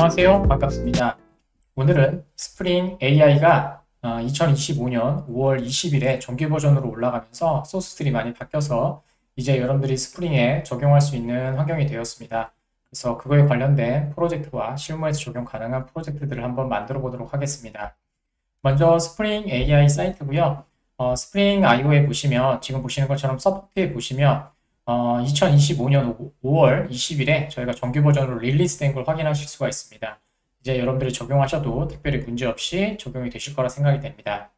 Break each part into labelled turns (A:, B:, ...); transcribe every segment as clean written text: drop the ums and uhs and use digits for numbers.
A: 안녕하세요. 반갑습니다. 오늘은 스프링 AI가 2025년 5월 20일에 정규 버전으로 올라가면서 소스들이 많이 바뀌어서 이제 여러분들이 스프링에 적용할 수 있는 환경이 되었습니다. 그래서 그거에 관련된 프로젝트와 실무에서 적용 가능한 프로젝트들을 한번 만들어 보도록 하겠습니다. 먼저 스프링 AI 사이트고요. 스프링 IO에 보시면 지금 보시는 것처럼 서포트에 보시면 2025년 5월 20일에 저희가 정규 버전으로 릴리스된 걸 확인하실 수가 있습니다. 이제 여러분들이 적용하셔도 특별히 문제없이 적용이 되실 거라 생각이 됩니다.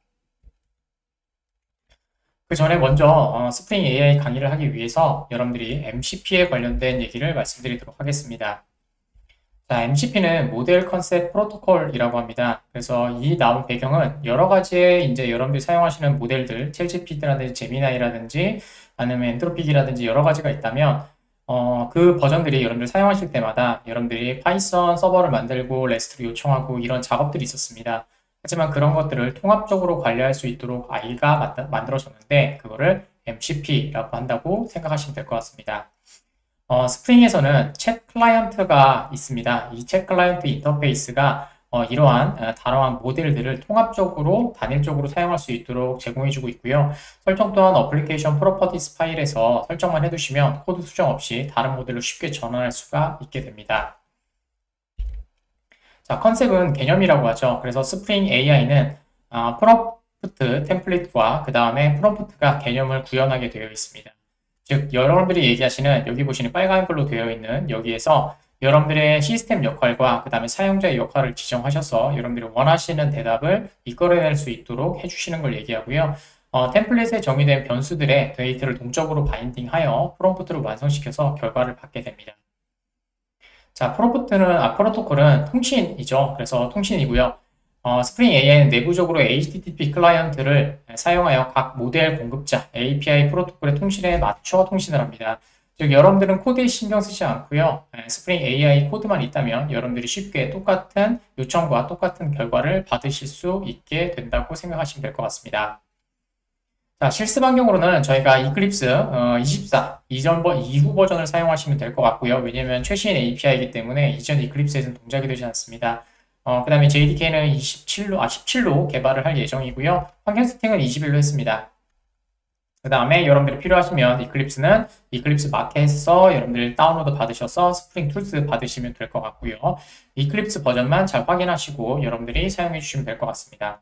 A: 그 전에 먼저 스프링 AI 강의를 하기 위해서 여러분들이 MCP에 관련된 얘기를 말씀드리도록 하겠습니다. 자, MCP는 모델 컨셉 프로토콜이라고 합니다. 그래서 이 나온 배경은 여러 가지의 이제 여러분들이 사용하시는 모델들, 챗GPT라든지 제미나이라든지 아니면 엔트로픽이라든지 여러 가지가 있다면 그 버전들이 여러분들 사용하실 때마다 여러분들이 파이썬 서버를 만들고 레스트를 요청하고 이런 작업들이 있었습니다. 하지만 그런 것들을 통합적으로 관리할 수 있도록 I가 만들어졌는데 그거를 MCP라고 한다고 생각하시면 될 것 같습니다. 스프링에서는 챗 클라이언트가 있습니다. 이 챗 클라이언트 인터페이스가 이러한 다양한 모델들을 통합적으로 단일적으로 사용할 수 있도록 제공해주고 있고요. 설정 또한 어플리케이션 프로퍼티스 파일에서 설정만 해두시면 코드 수정 없이 다른 모델로 쉽게 전환할 수가 있게 됩니다. 자, 컨셉은 개념이라고 하죠. 그래서 스프링 AI는 프롬프트 템플릿과 그 다음에 프롬프트가 개념을 구현하게 되어 있습니다. 즉 여러분들이 얘기하시는 여기 보시는 빨간 글로 되어 있는 여기에서 여러분들의 시스템 역할과 그 다음에 사용자의 역할을 지정하셔서 여러분들이 원하시는 대답을 이끌어낼 수 있도록 해주시는 걸 얘기하고요. 템플릿에 정의된 변수들의 데이터를 동적으로 바인딩하여 프롬프트를 완성시켜서 결과를 받게 됩니다. 자, 프로토콜은 통신이죠. 그래서 통신이고요. 스프링 AI는 내부적으로 HTTP 클라이언트를 사용하여 각 모델 공급자 API 프로토콜의 통신에 맞춰 통신을 합니다. 즉 여러분들은 코드에 신경 쓰지 않고요. 스프링 AI 코드만 있다면 여러분들이 쉽게 똑같은 요청과 똑같은 결과를 받으실 수 있게 된다고 생각하시면 될 것 같습니다. 자, 실습 환경으로는 저희가 이클립스 24 이후 버전을 사용하시면 될 것 같고요. 왜냐하면 최신 API이기 때문에 이전 이클립스에서는 동작이 되지 않습니다. 그 다음에 JDK는 17로 개발을 할 예정이고요. 환경 세팅은 21로 했습니다. 그 다음에 여러분들이 필요하시면 이클립스는 이클립스 마켓에서 여러분들 다운로드 받으셔서 스프링 툴스 받으시면 될 것 같고요. 이클립스 버전만 잘 확인하시고 여러분들이 사용해 주시면 될 것 같습니다.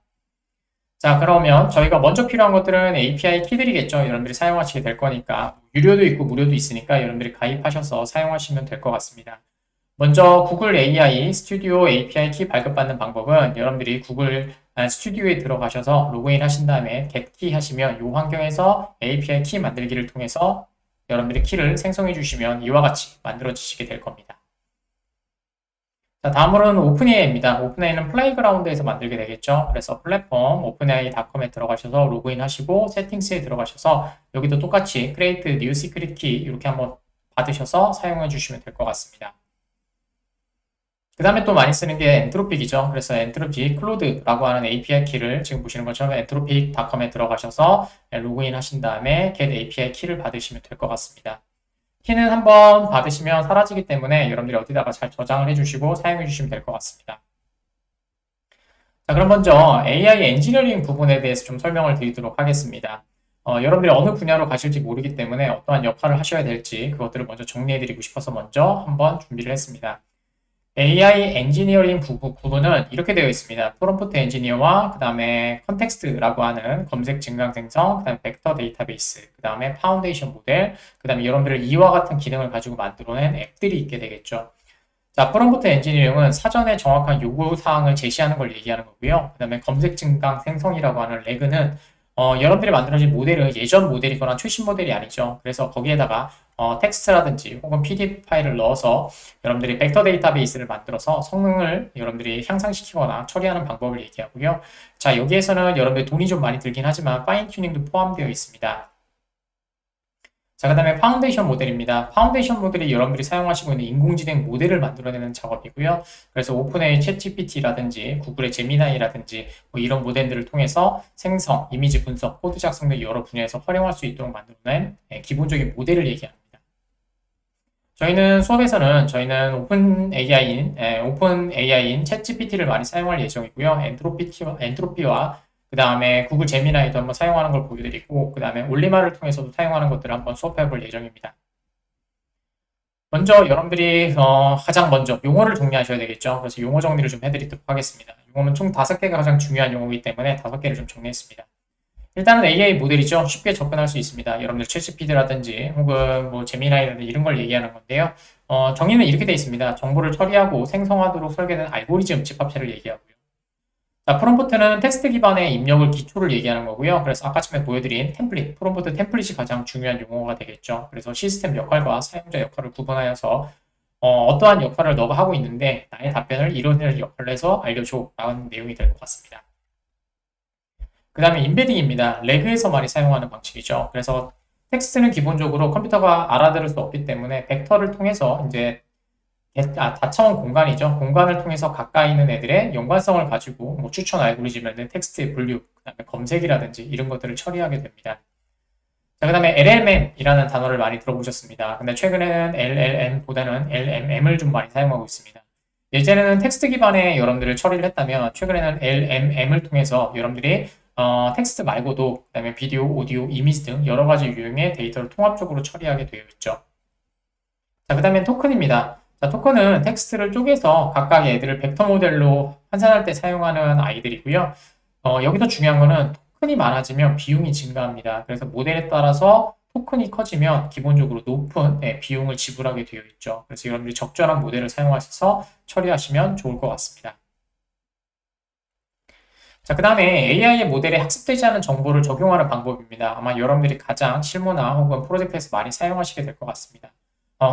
A: 자, 그러면 저희가 먼저 필요한 것들은 API 키들이겠죠. 여러분들이 사용하시게 될 거니까 유료도 있고 무료도 있으니까 여러분들이 가입하셔서 사용하시면 될 것 같습니다. 먼저 구글 AI 스튜디오 API 키 발급받는 방법은 여러분들이 구글 스튜디오에 들어가셔서 로그인 하신 다음에 get 키 하시면 이 환경에서 API 키 만들기를 통해서 여러분들이 키를 생성해 주시면 이와 같이 만들어지시게 될 겁니다. 자, 다음으로는 오픈AI입니다. 오픈AI는 플레이그라운드에서 만들게 되겠죠. 그래서 플랫폼 openai.com에 들어가셔서 로그인 하시고 세팅스에 들어가셔서 여기도 똑같이 create new secret key 이렇게 한번 받으셔서 사용해 주시면 될 것 같습니다. 그 다음에 또 많이 쓰는 게 엔트로픽이죠. 그래서 엔트로픽 클로드라고 하는 API 키를 지금 보시는 것처럼 entropic.com에 들어가셔서 로그인 하신 다음에 get API 키를 받으시면 될 것 같습니다. 키는 한번 받으시면 사라지기 때문에 여러분들이 어디다가 잘 저장을 해주시고 사용해 주시면 될 것 같습니다. 자, 그럼 먼저 AI 엔지니어링 부분에 대해서 좀 설명을 드리도록 하겠습니다. 여러분들이 어느 분야로 가실지 모르기 때문에 어떠한 역할을 하셔야 될지 그것들을 먼저 정리해 드리고 싶어서 먼저 한번 준비를 했습니다. AI 엔지니어링 부분은 이렇게 되어 있습니다. 프롬프트 엔지니어와 그 다음에 컨텍스트라고 하는 검색 증강 생성, 그 다음에 벡터 데이터베이스, 그 다음에 파운데이션 모델, 그 다음에 여러분들 이와 같은 기능을 가지고 만들어낸 앱들이 있게 되겠죠. 자, 프롬프트 엔지니어링은 사전에 정확한 요구사항을 제시하는 걸 얘기하는 거고요. 그 다음에 검색 증강 생성이라고 하는 레그는 여러분들이 만들어진 모델은 예전 모델이거나 최신 모델이 아니죠. 그래서 거기에다가 텍스트라든지 혹은 PDF 파일을 넣어서 여러분들이 벡터 데이터베이스를 만들어서 성능을 여러분들이 향상시키거나 처리하는 방법을 얘기하고요. 자, 여기에서는 여러분들 돈이 좀 많이 들긴 하지만 파인 튜닝도 포함되어 있습니다. 자, 그 다음에 파운데이션 모델입니다. 파운데이션 모델이 여러분들이 사용하시고 있는 인공지능 모델을 만들어내는 작업이고요. 그래서 오픈AI 챗GPT라든지 구글의 제미나이라든지 뭐 이런 모델들을 통해서 생성, 이미지 분석, 코드 작성 등 여러 분야에서 활용할 수 있도록 만들어낸 기본적인 모델을 얘기합니다. 저희는 오픈 AI인 챗GPT를 많이 사용할 예정이고요. 엔트로피와 그 다음에 구글 제미나이도 한번 사용하는 걸 보여드리고, 그 다음에 올리마를 통해서도 사용하는 것들을 한번 수업해 볼 예정입니다. 먼저 여러분들이 가장 먼저 용어를 정리하셔야 되겠죠. 그래서 용어 정리를 좀 해드리도록 하겠습니다. 용어는 총 5개가 가장 중요한 용어이기 때문에 5개를 좀 정리했습니다. 일단은 AI 모델이죠. 쉽게 접근할 수 있습니다. 여러분들 챗GPT라든지 혹은 뭐 제미나이라든지 이런 걸 얘기하는 건데요. 정의는 이렇게 되어 있습니다. 정보를 처리하고 생성하도록 설계된 알고리즘 집합체를 얘기하고요. 자, 프롬프트는 텍스트 기반의 입력을 기초를 얘기하는 거고요. 그래서 아까 전에 보여드린 템플릿, 프롬프트 템플릿이 가장 중요한 용어가 되겠죠. 그래서 시스템 역할과 사용자 역할을 구분하여서 어떠한 역할을 너가 하고 있는데 나의 답변을 이런 역할을 해서 알려줘 라는 내용이 될 것 같습니다. 그 다음에 임베딩입니다. 레그에서 많이 사용하는 방식이죠. 그래서 텍스트는 기본적으로 컴퓨터가 알아들을 수 없기 때문에 벡터를 통해서 이제 다차원 공간이죠. 공간을 통해서 가까이 있는 애들의 연관성을 가지고 뭐 추천 알고리즘이라든지 텍스트의 분류, 그 다음에 검색이라든지 이런 것들을 처리하게 됩니다. 자, 그 다음에 LLM이라는 단어를 많이 들어보셨습니다. 근데 최근에는 LLM보다는 LMM을 좀 많이 사용하고 있습니다. 예전에는 텍스트 기반의 여러분들을 처리를 했다면 최근에는 LMM을 통해서 여러분들이 텍스트 말고도 그 다음에 비디오, 오디오, 이미지 등 여러 가지 유형의 데이터를 통합적으로 처리하게 되어 있죠. 자, 그 다음에 토큰입니다. 자, 토큰은 텍스트를 쪼개서 각각의 애들을 벡터 모델로 환산할 때 사용하는 아이들이고요. 여기서 중요한 거는 토큰이 많아지면 비용이 증가합니다. 그래서 모델에 따라서 토큰이 커지면 기본적으로 높은 비용을 지불하게 되어 있죠. 그래서 여러분들이 적절한 모델을 사용하셔서 처리하시면 좋을 것 같습니다. 자, 그 다음에 AI의 모델에 학습되지 않은 정보를 적용하는 방법입니다. 아마 여러분들이 가장 실무나 혹은 프로젝트에서 많이 사용하시게 될 것 같습니다.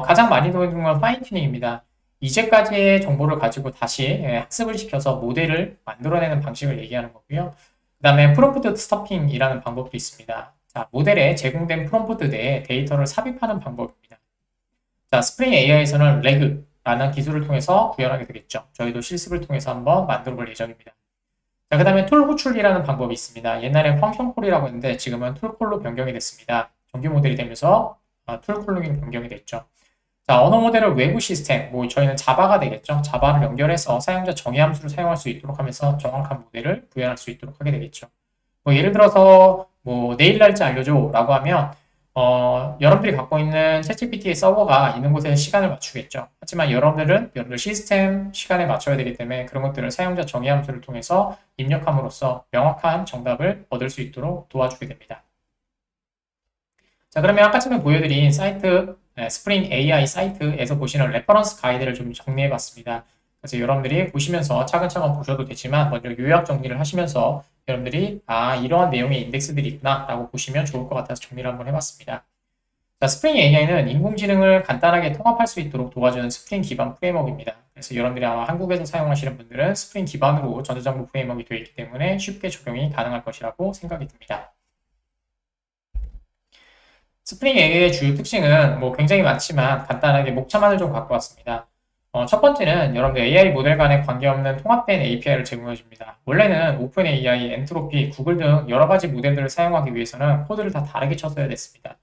A: 가장 많이 도는 건 파인튜닝입니다. 이제까지의 정보를 가지고 다시 학습을 시켜서 모델을 만들어내는 방식을 얘기하는 거고요. 그 다음에 프롬프트 스토핑이라는 방법도 있습니다. 자, 모델에 제공된 프롬프트 내에 데이터를 삽입하는 방법입니다. 자, 스프링 AI에서는 레그라는 기술을 통해서 구현하게 되겠죠. 저희도 실습을 통해서 한번 만들어 볼 예정입니다. 자, 그 다음에 툴 호출이라는 방법이 있습니다. 옛날엔 펑션 콜이라고 했는데 지금은 툴콜로 변경이 됐습니다. 정규 모델이 되면서 툴콜로 변경이 됐죠. 자, 언어 모델을 외부 시스템, 뭐 저희는 자바가 되겠죠. 자바를 연결해서 사용자 정의 함수를 사용할 수 있도록 하면서 정확한 모델을 구현할 수 있도록 하게 되겠죠. 뭐 예를 들어서 뭐 내일 날짜 알려줘 라고 하면 여러분들이 갖고 있는 챗GPT의 서버가 있는 곳에 시간을 맞추겠죠. 하지만 여러분들 시스템 시간에 맞춰야 되기 때문에 그런 것들을 사용자 정의 함수를 통해서 입력함으로써 명확한 정답을 얻을 수 있도록 도와주게 됩니다. 자, 그러면 아까 전에 보여드린 사이트, 스프링 AI 사이트에서 보시는 레퍼런스 가이드를 좀 정리해 봤습니다. 그래서 여러분들이 보시면서 차근차근 보셔도 되지만 먼저 요약 정리를 하시면서 여러분들이 이러한 내용의 인덱스들이 있구나 라고 보시면 좋을 것 같아서 정리를 한번 해봤습니다. 자, 스프링 AI는 인공지능을 간단하게 통합할 수 있도록 도와주는 스프링 기반 프레임워크입니다. 그래서 여러분들이 아마 한국에서 사용하시는 분들은 스프링 기반으로 전자정보 프레임워크이 되어 있기 때문에 쉽게 적용이 가능할 것이라고 생각이 듭니다. 스프링 AI의 주요 특징은 뭐 굉장히 많지만 간단하게 목차만을 좀 갖고 왔습니다. 첫 번째는 여러분들 AI 모델 간에 관계없는 통합된 API를 제공해줍니다. 원래는 오픈 AI, 엔트로피, 구글 등 여러 가지 모델들을 사용하기 위해서는 코드를 다 다르게 쳤어야 됐습니다.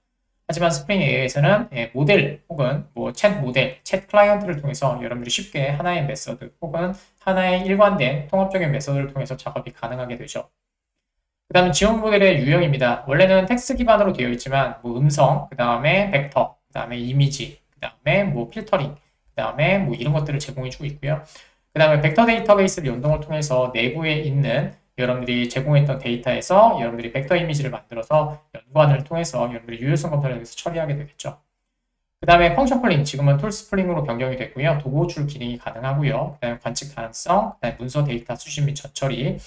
A: 하지만 스프링 AI에서는 모델 혹은 뭐 챗 모델, 챗 클라이언트를 통해서 여러분들이 쉽게 하나의 메서드 혹은 하나의 일관된 통합적인 메서드를 통해서 작업이 가능하게 되죠. 그 다음에 지원 모델의 유형입니다. 원래는 텍스트 기반으로 되어 있지만 뭐 음성, 그 다음에 벡터, 그 다음에 이미지, 그 다음에 뭐 필터링, 그 다음에 뭐 이런 것들을 제공해주고 있고요. 그 다음에 벡터 데이터베이스 연동을 통해서 내부에 있는 여러분들이 제공했던 데이터에서 여러분들이 벡터 이미지를 만들어서 연관을 통해서 여러분들이 유효성 검사를 통해서 처리하게 되겠죠. 그 다음에 펑션 콜링, 지금은 툴 스플링으로 변경이 됐고요. 도구 호출 기능이 가능하고요. 그 다음에 관측 가능성, 그 다음에 문서 데이터 수집 및 저처리,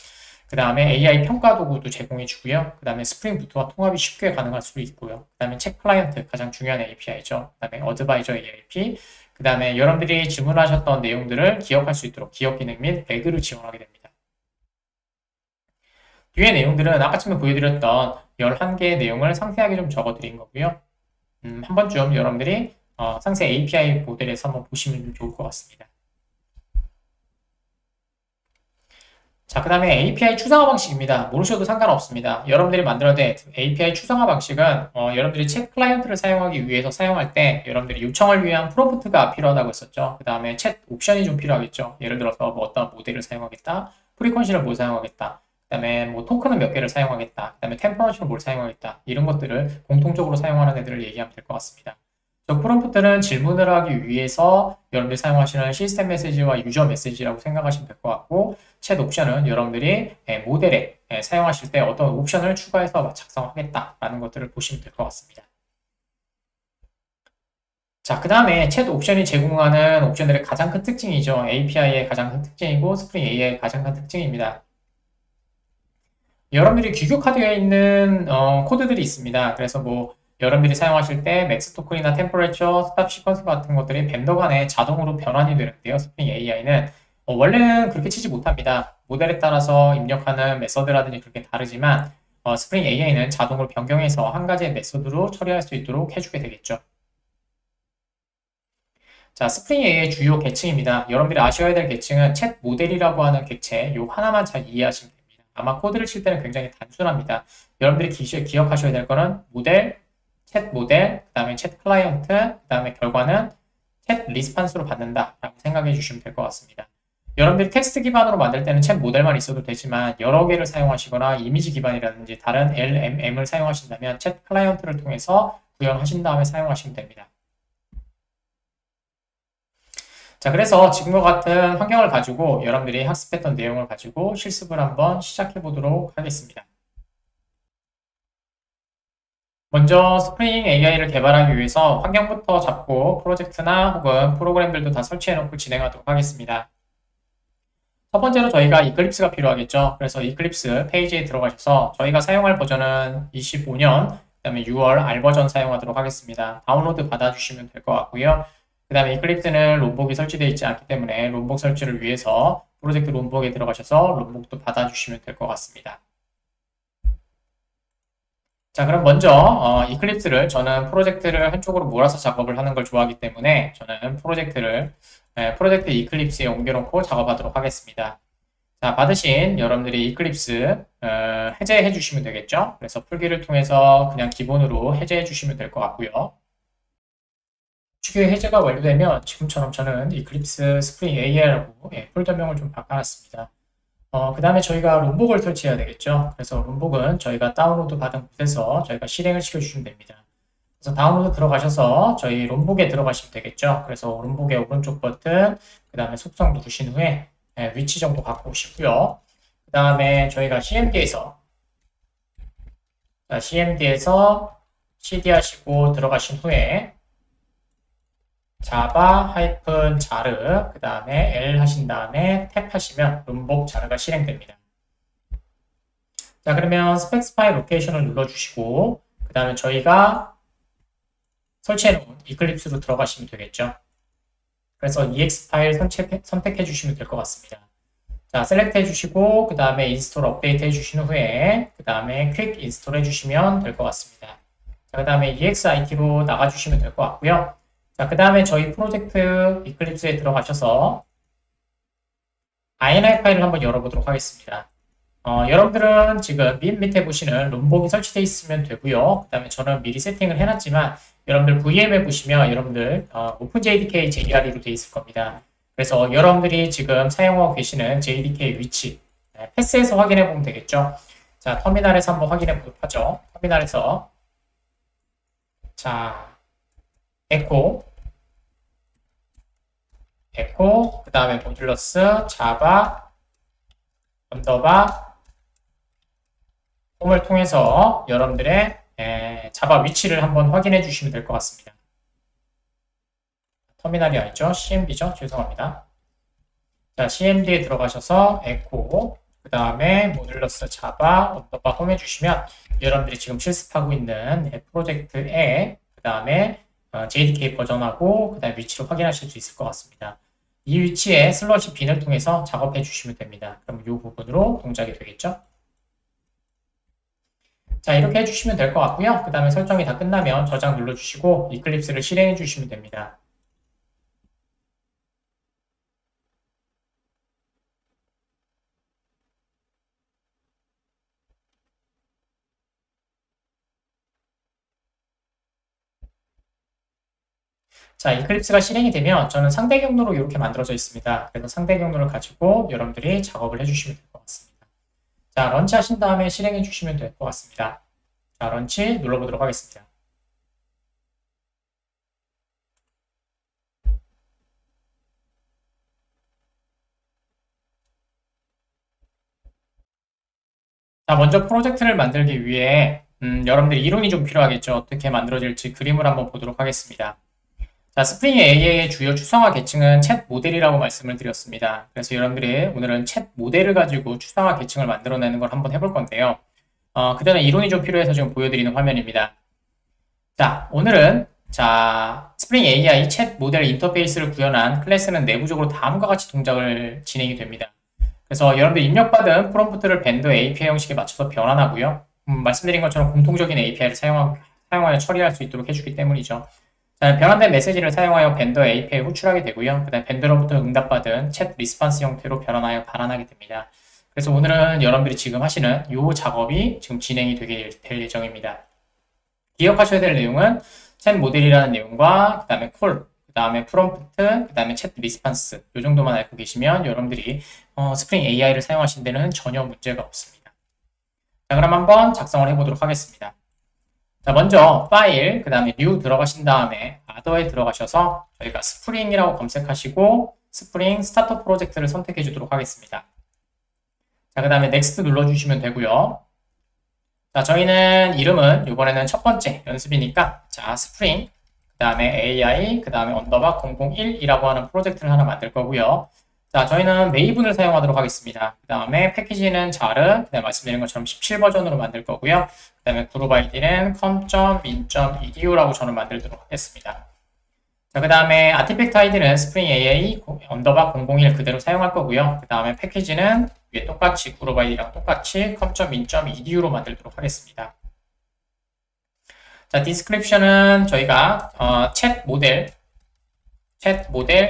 A: 그 다음에 AI 평가 도구도 제공해 주고요. 그 다음에 스프링 부트와 통합이 쉽게 가능할 수도 있고요. 그 다음에 챗 클라이언트, 가장 중요한 API죠. 그 다음에 어드바이저 AIP, 그 다음에 여러분들이 질문하셨던 내용들을 기억할 수 있도록 기억 기능 및 배그를 지원하게 됩니다. 뒤에 내용들은 아까처럼 보여드렸던 11개의 내용을 상세하게 좀 적어드린 거고요. 한 번쯤 여러분들이 상세 API 모델에서 한번 보시면 좋을 것 같습니다. 자, 그 다음에 API 추상화 방식입니다. 모르셔도 상관없습니다. 여러분들이 만들어야 될 API 추상화 방식은 여러분들이 챗 클라이언트를 사용하기 위해서 사용할 때 여러분들이 요청을 위한 프롬프트가 필요하다고 했었죠. 그 다음에 챗 옵션이 좀 필요하겠죠. 예를 들어서 뭐 어떤 모델을 사용하겠다, 프리퀀시를 뭘 사용하겠다, 그 다음에 뭐 토큰은 몇 개를 사용하겠다, 그 다음에 템퍼러처를 뭘 사용하겠다, 이런 것들을 공통적으로 사용하는 애들을 얘기하면 될 것 같습니다. 저 프롬프트는 질문을 하기 위해서 여러분들이 사용하시는 시스템 메시지와 유저 메시지라고 생각하시면 될 것 같고, 챗 옵션은 여러분들이 모델에 사용하실 때 어떤 옵션을 추가해서 작성하겠다라는 것들을 보시면 될 것 같습니다. 자, 그 다음에 챗 옵션이 제공하는 옵션들의 가장 큰 특징이죠. API의 가장 큰 특징이고 스프링 AI의 가장 큰 특징입니다. 여러분들이 규격화되어 있는 코드들이 있습니다. 그래서 뭐 여러분들이 사용하실 때 맥스 토큰이나 템퍼레처, 스탑 시퀀스 같은 것들이 vendor 간에 자동으로 변환이 되는데요. 스프링 AI는 원래는 그렇게 치지 못합니다. 모델에 따라서 입력하는 메서드라든지 그렇게 다르지만 스프링 AI는 자동으로 변경해서 한 가지의 메서드로 처리할 수 있도록 해주게 되겠죠. 자, 스프링 AI의 주요 계층입니다. 여러분들이 아셔야 될 계층은 챗 모델이라고 하는 객체, 요 하나만 잘 이해하시면 됩니다. 아마 코드를 칠 때는 굉장히 단순합니다. 여러분들이 기억하셔야 될 거는 모델, 챗 모델, 그 다음에 챗 클라이언트, 그 다음에 결과는 챗 리스판스로 받는다 라고 생각해 주시면 될 것 같습니다. 여러분들이 텍스트 기반으로 만들 때는 챗 모델만 있어도 되지만 여러 개를 사용하시거나 이미지 기반이라든지 다른 LMM을 사용하신다면 챗 클라이언트를 통해서 구현하신 다음에 사용하시면 됩니다. 자, 그래서 지금과 같은 환경을 가지고 여러분들이 학습했던 내용을 가지고 실습을 한번 시작해 보도록 하겠습니다. 먼저 스프링 AI를 개발하기 위해서 환경부터 잡고 프로젝트나 혹은 프로그램들도 다 설치해 놓고 진행하도록 하겠습니다. 첫 번째로 저희가 이클립스가 필요하겠죠. 그래서 이클립스 페이지에 들어가셔서 저희가 사용할 버전은 25년, 그 다음에 6월 R 버전 사용하도록 하겠습니다. 다운로드 받아주시면 될 것 같고요. 그 다음에 이클립스는 롬복이 설치되어 있지 않기 때문에 롬복 설치를 위해서 프로젝트 롬복에 들어가셔서 롬복도 받아주시면 될 것 같습니다. 자, 그럼 먼저 이클립스를 저는 프로젝트를 한쪽으로 몰아서 작업을 하는 걸 좋아하기 때문에 저는 프로젝트 이클립스에 옮겨놓고 작업하도록 하겠습니다. 자, 받으신 여러분들이 이클립스 해제해 주시면 되겠죠. 그래서 풀기를 통해서 그냥 기본으로 해제해 주시면 될 것 같고요. 추계 해제가 완료되면 지금처럼 저는 이클립스 스프링 AI라고 폴더명을 좀 바꿔놨습니다. 그 다음에 저희가 롬복을 설치해야 되겠죠. 그래서 롬복은 저희가 다운로드 받은 곳에서 저희가 실행을 시켜주시면 됩니다. 그래서 다운로드 들어가셔서 저희 롬복에 들어가시면 되겠죠. 그래서 롬복의 오른쪽 버튼, 그 다음에 속성 누르신 후에 위치 정보 갖고 오시고요. 그 다음에 저희가 CMD에서 CD 하시고 들어가신 후에 자바-자르 그 다음에 L 하신 다음에 탭 하시면 롬복 자르가 실행됩니다. 자, 그러면 스펙스파이 로케이션을 눌러주시고 그 다음에 저희가 설치해놓은 이클립스로 들어가시면 되겠죠. 그래서 EX 파일 선택해 주시면 될 것 같습니다. 자, 셀렉트 해주시고 그 다음에 인스톨 업데이트 해주신 후에 그 다음에 퀵 인스톨 해주시면 될 것 같습니다. 자, 그 다음에 EXIT로 나가주시면 될 것 같고요. 자, 그 다음에 저희 프로젝트 이클립스에 들어가셔서 INI 파일을 한번 열어보도록 하겠습니다. 여러분들은 지금 밑에 보시는 롬복이 설치되어 있으면 되고요. 그 다음에 저는 미리 세팅을 해놨지만 여러분들 VM에 보시면 여러분들 OpenJDK JRE로 되어 있을 겁니다. 그래서 여러분들이 지금 사용하고 계시는 JDK 위치 패스에서 확인해 보면 되겠죠. 자, 터미널에서 한번 확인해 보도록 하죠. 터미널에서 자, 에코 그 다음에 모듈러스 자바 언더바 홈을 통해서 여러분들의 자바 위치를 한번 확인해 주시면 될 것 같습니다. 터미널이 아니죠. CMD죠. 죄송합니다. 자, CMD에 들어가셔서 에코 그 다음에 모듈러스 자바 언더바 홈 해주시면 여러분들이 지금 실습하고 있는 프로젝트에 그 다음에 JDK 버전하고 그 다음에 위치를 확인하실 수 있을 것 같습니다. 이 위치에 슬러시 빈을 통해서 작업해 주시면 됩니다. 그럼 이 부분으로 동작이 되겠죠. 자, 이렇게 해주시면 될 것 같고요. 그 다음에 설정이 다 끝나면 저장 눌러주시고 이클립스를 실행해 주시면 됩니다. 자, 이클립스가 실행이 되면 저는 상대 경로로 이렇게 만들어져 있습니다. 그래서 상대 경로를 가지고 여러분들이 작업을 해주시면 될 것 같습니다. 자, 런치 하신 다음에 실행해 주시면 될 것 같습니다. 자, 런치 눌러보도록 하겠습니다. 자, 먼저 프로젝트를 만들기 위해 여러분들 이론이 좀 필요하겠죠. 어떻게 만들어질지 그림을 한번 보도록 하겠습니다. 자, 스프링 AI의 주요 추상화 계층은 챗 모델이라고 말씀을 드렸습니다. 그래서 여러분들이 오늘은 챗 모델을 가지고 추상화 계층을 만들어내는 걸 한번 해볼 건데요. 그 전에 이론이 좀 필요해서 지금 보여드리는 화면입니다. 자, 오늘은 스프링 AI 챗 모델 인터페이스를 구현한 클래스는 내부적으로 다음과 같이 동작을 진행이 됩니다. 그래서 여러분들 입력받은 프롬프트를 밴더 API 형식에 맞춰서 변환하고요. 말씀드린 것처럼 공통적인 API를 사용하여 처리할 수 있도록 해주기 때문이죠. 자, 변환된 메시지를 사용하여 밴더 API에 호출하게 되고요. 그 다음에 밴더로부터 응답받은 챗 리스판스 형태로 변환하여 반환하게 됩니다. 그래서 오늘은 여러분들이 지금 하시는 이 작업이 지금 진행이 될 예정입니다. 기억하셔야 될 내용은 챗 모델이라는 내용과 그 다음에 콜, 그 다음에 프롬프트, 그 다음에 챗 리스판스 이 정도만 알고 계시면 여러분들이 스프링 AI를 사용하신 데는 전혀 문제가 없습니다. 자, 그럼 한번 작성을 해보도록 하겠습니다. 자, 먼저 파일, 그 다음에 new 들어가신 다음에 other에 들어가셔서 저희가 스프링이라고 검색하시고 스프링 스타터 프로젝트를 선택해 주도록 하겠습니다. 자, 그 다음에 next 눌러주시면 되고요. 자, 저희는 이름은 이번에는 첫 번째 연습이니까 자, 스프링, 그 다음에 AI, 그 다음에 언더바 001이라고 하는 프로젝트를 하나 만들 거고요. 자, 저희는 메이븐을 사용하도록 하겠습니다. 그 다음에 패키지는 자르, 그 다음에 말씀드린 것처럼 17 버전으로 만들 거고요. 그 다음에 그룹 아이디는 com.min.edu라고 저는 만들도록 하겠습니다. 자, 그 다음에 아티팩트 아이디는 스프링 AI 언더바 001 그대로 사용할 거고요. 그 다음에 패키지는 위에 똑같이 그룹 아이디랑 똑같이 com.min.edu로 만들도록 하겠습니다. 자, 디스크립션은 저희가 챗 모델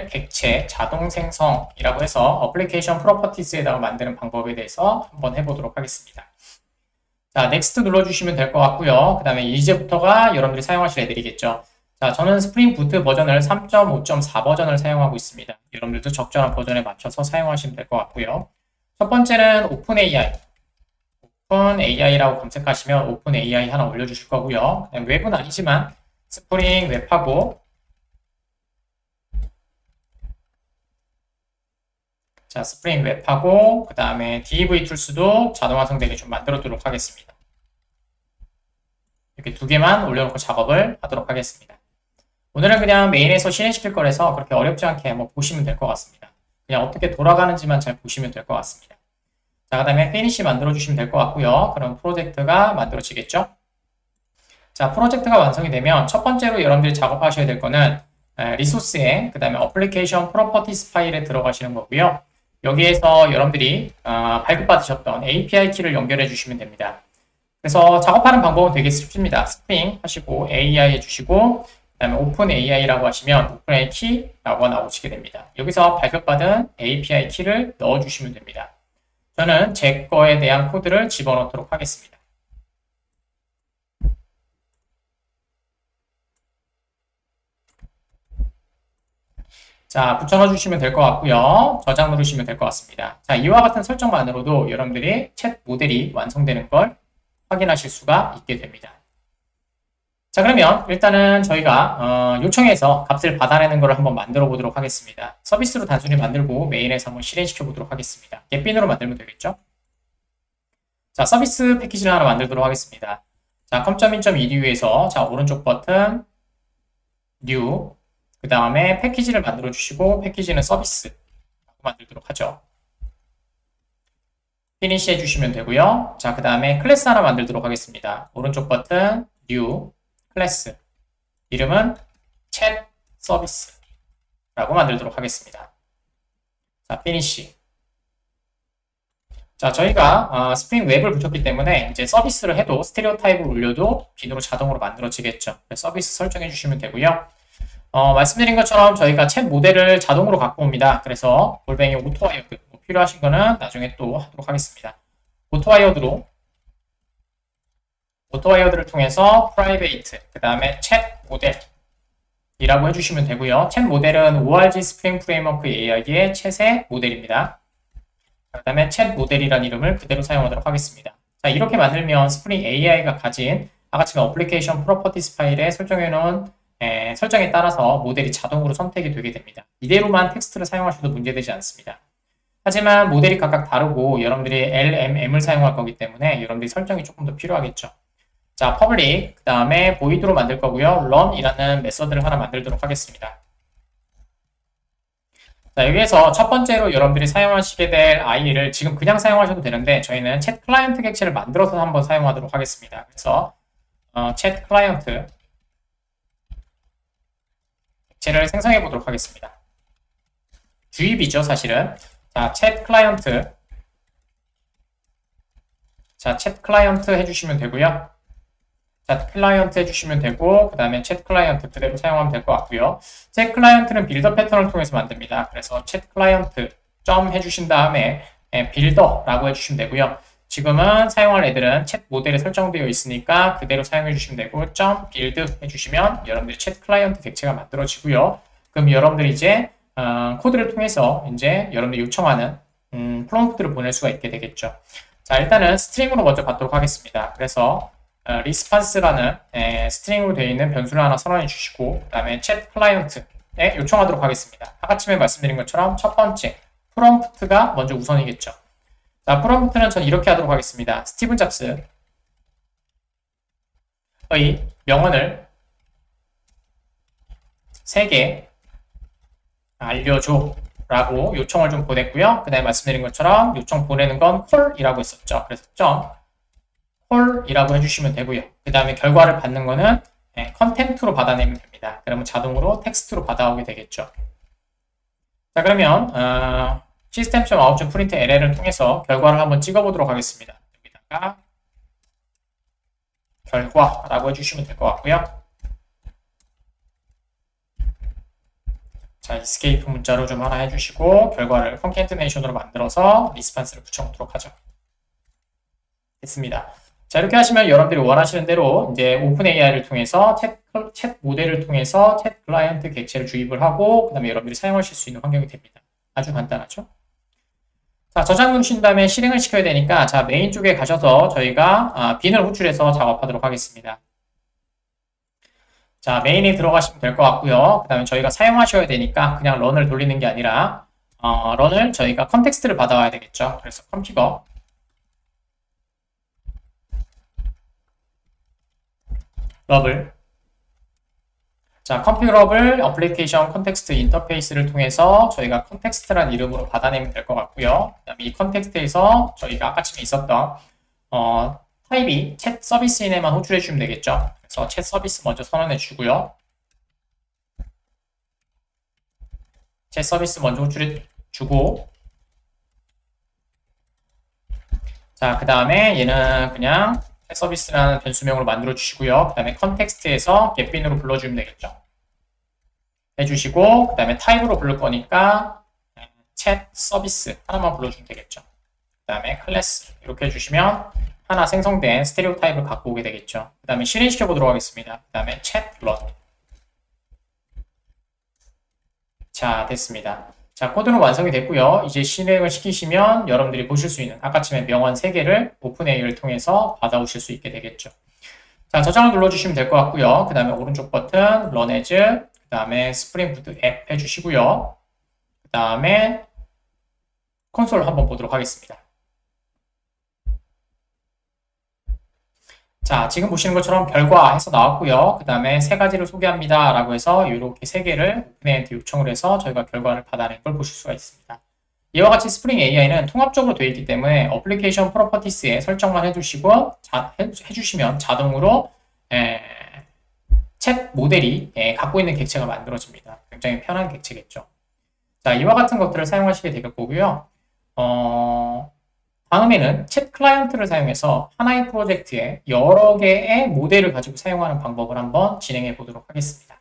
A: 객체 자동 생성이라고 해서 어플리케이션 프로퍼티스에다가 만드는 방법에 대해서 한번 해보도록 하겠습니다. 자, 넥스트 눌러주시면 될 것 같고요. 그 다음에 이제부터가 여러분들이 사용하실 애들이겠죠. 자, 저는 스프링 부트 버전을 3.5.4 버전을 사용하고 있습니다. 여러분들도 적절한 버전에 맞춰서 사용하시면 될 것 같고요. 첫 번째는 오픈AI라고 검색하시면 오픈AI 하나 올려주실 거고요. 웹은 아니지만 스프링 웹하고 자, 스프링 웹하고 그 다음에 DEV 툴스도 자동 완성되게 좀 만들어두도록 하겠습니다. 이렇게 두 개만 올려놓고 작업을 하도록 하겠습니다. 오늘은 그냥 메인에서 실행시킬 거라서 그렇게 어렵지 않게 한번 보시면 될 것 같습니다. 그냥 어떻게 돌아가는지만 잘 보시면 될 것 같습니다. 자, 그 다음에 피니시 만들어주시면 될 것 같고요. 그럼 프로젝트가 만들어지겠죠? 자, 프로젝트가 완성이 되면 첫 번째로 여러분들이 작업하셔야 될 거는 리소스에 그 다음에 어플리케이션 프로퍼티스 파일에 들어가시는 거고요. 여기에서 여러분들이 발급받으셨던 API 키를 연결해 주시면 됩니다. 그래서 작업하는 방법은 되게 쉽습니다. 스프링 하시고 AI 해주시고 그 다음에 오픈 AI라고 하시면 오픈 AI 키라고 나오시게 됩니다. 여기서 발급받은 API 키를 넣어주시면 됩니다. 저는 제 거에 대한 코드를 집어넣도록 하겠습니다. 자, 붙여넣어 주시면 될 것 같고요. 저장 누르시면 될 것 같습니다. 자, 이와 같은 설정만으로도 여러분들이 챗 모델이 완성되는 걸 확인하실 수가 있게 됩니다. 자, 그러면 일단은 저희가 요청해서 값을 받아내는 걸 한번 만들어 보도록 하겠습니다. 서비스로 단순히 만들고 메인에서 한번 실행시켜 보도록 하겠습니다. get빈으로 만들면 되겠죠? 자, 서비스 패키지를 하나 만들도록 하겠습니다. 자, com.in.edu에서 자, 오른쪽 버튼 new 그 다음에 패키지를 만들어 주시고 패키지는 서비스 만들도록 하죠. 피니시 해주시면 되고요. 자, 그 다음에 클래스 하나 만들도록 하겠습니다. 오른쪽 버튼 new 클래스 이름은 챗 서비스라고 만들도록 하겠습니다. 자, 피니시. 자, 저희가 스프링 웹을 붙였기 때문에 이제 서비스를 해도 스테레오 타입을 올려도 빈으로 자동으로 만들어지겠죠. 서비스 설정해 주시면 되고요. 말씀드린 것처럼 저희가 챗 모델을 자동으로 갖고 옵니다. 그래서 골뱅이 오토와이어드 필요하신 거는 나중에 또 하도록 하겠습니다. 오토와이어드를 통해서 프라이베이트 그 다음에 챗 모델 이라고 해주시면 되고요. 챗 모델은 ORG 스프링 프레임워크 AI의 챗의 모델입니다. 그 다음에 챗 모델이라는 이름을 그대로 사용하도록 하겠습니다. 자, 이렇게 만들면 스프링 AI가 가진 아까처럼 어플리케이션 프로퍼티스 파일에 설정해놓은 설정에 따라서 모델이 자동으로 선택이 되게 됩니다. 이대로만 텍스트를 사용하셔도 문제되지 않습니다. 하지만 모델이 각각 다르고 여러분들이 LMM을 사용할 거기 때문에 여러분들이 설정이 조금 더 필요하겠죠. 자, public, 그 다음에 void로 만들 거고요. run이라는 메서드를 하나 만들도록 하겠습니다. 자, 여기에서 첫 번째로 여러분들이 사용하시게 될 IE를 지금 그냥 사용하셔도 되는데 저희는 챗 클라이언트 객체를 만들어서 한번 사용하도록 하겠습니다. 그래서 챗 클라이언트 객체를 생성해 보도록 하겠습니다. 주입이죠, 사실은. 자, 챗 클라이언트. 자, 챗 클라이언트 해주시면 되고요. 자, 클라이언트 해주시면 되고, 그 다음에 챗 클라이언트 그대로 사용하면 될 것 같고요. 챗 클라이언트는 빌더 패턴을 통해서 만듭니다. 그래서 챗 클라이언트 점 해주신 다음에 빌더라고 해주시면 되고요. 지금은 사용할 애들은 챗 모델에 설정되어 있으니까 그대로 사용해 주시면 되고, 점 빌드 해주시면 여러분들이 챗 클라이언트 객체가 만들어지고요. 그럼 여러분들이 이제 코드를 통해서 이제 여러분들이 요청하는 프롬프트를 보낼 수가 있게 되겠죠. 자, 일단은 스트링으로 먼저 받도록 하겠습니다. 그래서 response라는 스트링으로 되어 있는 변수를 하나 선언해 주시고, 그 다음에 챗 클라이언트에 요청하도록 하겠습니다. 아까 처음에 말씀드린 것처럼 첫 번째 프롬프트가 먼저 우선이겠죠. 자, 프롬프트는 전 이렇게 하도록 하겠습니다. 스티븐 잡스의 명언을 3개 알려줘 라고 요청을 좀 보냈고요. 그 다음에 말씀드린 것처럼 요청 보내는 건 call이라고 했었죠. 그래서 점 call이라고 해주시면 되고요. 그 다음에 결과를 받는 거는 컨텐트로 받아내면 됩니다. 그러면 자동으로 텍스트로 받아오게 되겠죠. 자, 그러면 system.out.print LL을 통해서 결과를 한번 찍어보도록 하겠습니다. 여기다가 결과라고 해주시면 될 것 같고요. 자, escape 문자로 좀 하나 해주시고 결과를 concatenation으로 만들어서 리스판스를 붙여놓도록 하죠. 됐습니다. 자, 이렇게 하시면 여러분들이 원하시는 대로 이제 오픈AI를 통해서 챗 모델을 통해서 챗 클라이언트 객체를 주입을 하고 그 다음에 여러분들이 사용하실 수 있는 환경이 됩니다. 아주 간단하죠? 자, 저장 누르신 다음에 실행을 시켜야 되니까 자, 메인 쪽에 가셔서 저희가 빈을 호출해서 작업하도록 하겠습니다. 자, 메인에 들어가시면 될 것 같고요. 그 다음에 저희가 사용하셔야 되니까 그냥 런을 돌리는 게 아니라 런을 저희가 컨텍스트를 받아와야 되겠죠. 그래서 컴피거 러블 자, 컴피러블 어플리케이션 컨텍스트 인터페이스를 통해서 저희가 컨텍스트라는 이름으로 받아내면 될 것 같고요. 그 다음에 이 컨텍스트에서 저희가 아까쯤에 있었던 타입이 챗 서비스인에만 호출해 주시면 되겠죠. 그래서 챗 서비스 먼저 선언해 주고요. 챗 서비스 먼저 호출해 주고 자, 그 다음에 얘는 그냥 챗 서비스라는 변수명으로 만들어 주시고요. 그 다음에 컨텍스트에서 getBin으로 불러주면 되겠죠. 해주시고 그 다음에 타입으로 부를 거니까 챗 서비스 하나만 불러주면 되겠죠. 그 다음에 클래스 이렇게 해주시면 하나 생성된 스테레오 타입을 갖고 오게 되겠죠. 그 다음에 실행시켜 보도록 하겠습니다. 그 다음에 챗 런 자, 됐습니다. 자, 코드는 완성이 됐고요. 이제 실행을 시키시면 여러분들이 보실 수 있는 아까쯤에 명언 3개를 오픈AI를 통해서 받아오실 수 있게 되겠죠. 자, 저장을 눌러주시면 될 것 같고요. 그 다음에 오른쪽 버튼 Run As, 그 다음에 스프링 부트 앱 해주시고요. 그 다음에 콘솔 한번 보도록 하겠습니다. 자, 지금 보시는 것처럼 결과 해서 나왔고요. 그 다음에 3가지를 소개합니다. 라고 해서 이렇게 3개를 오픈AI한테 요청을 해서 저희가 결과를 받아낸 걸 보실 수가 있습니다. 이와 같이 스프링 AI는 통합적으로 되어 있기 때문에 어플리케이션 프로퍼티스에 설정만 해주시고 해주시면 자동으로 챗 모델이 갖고 있는 객체가 만들어집니다. 굉장히 편한 객체겠죠. 자, 이와 같은 것들을 사용하시게 될 거고요. 다음에는 챗 클라이언트를 사용해서 하나의 프로젝트에 여러 개의 모델을 가지고 사용하는 방법을 한번 진행해 보도록 하겠습니다.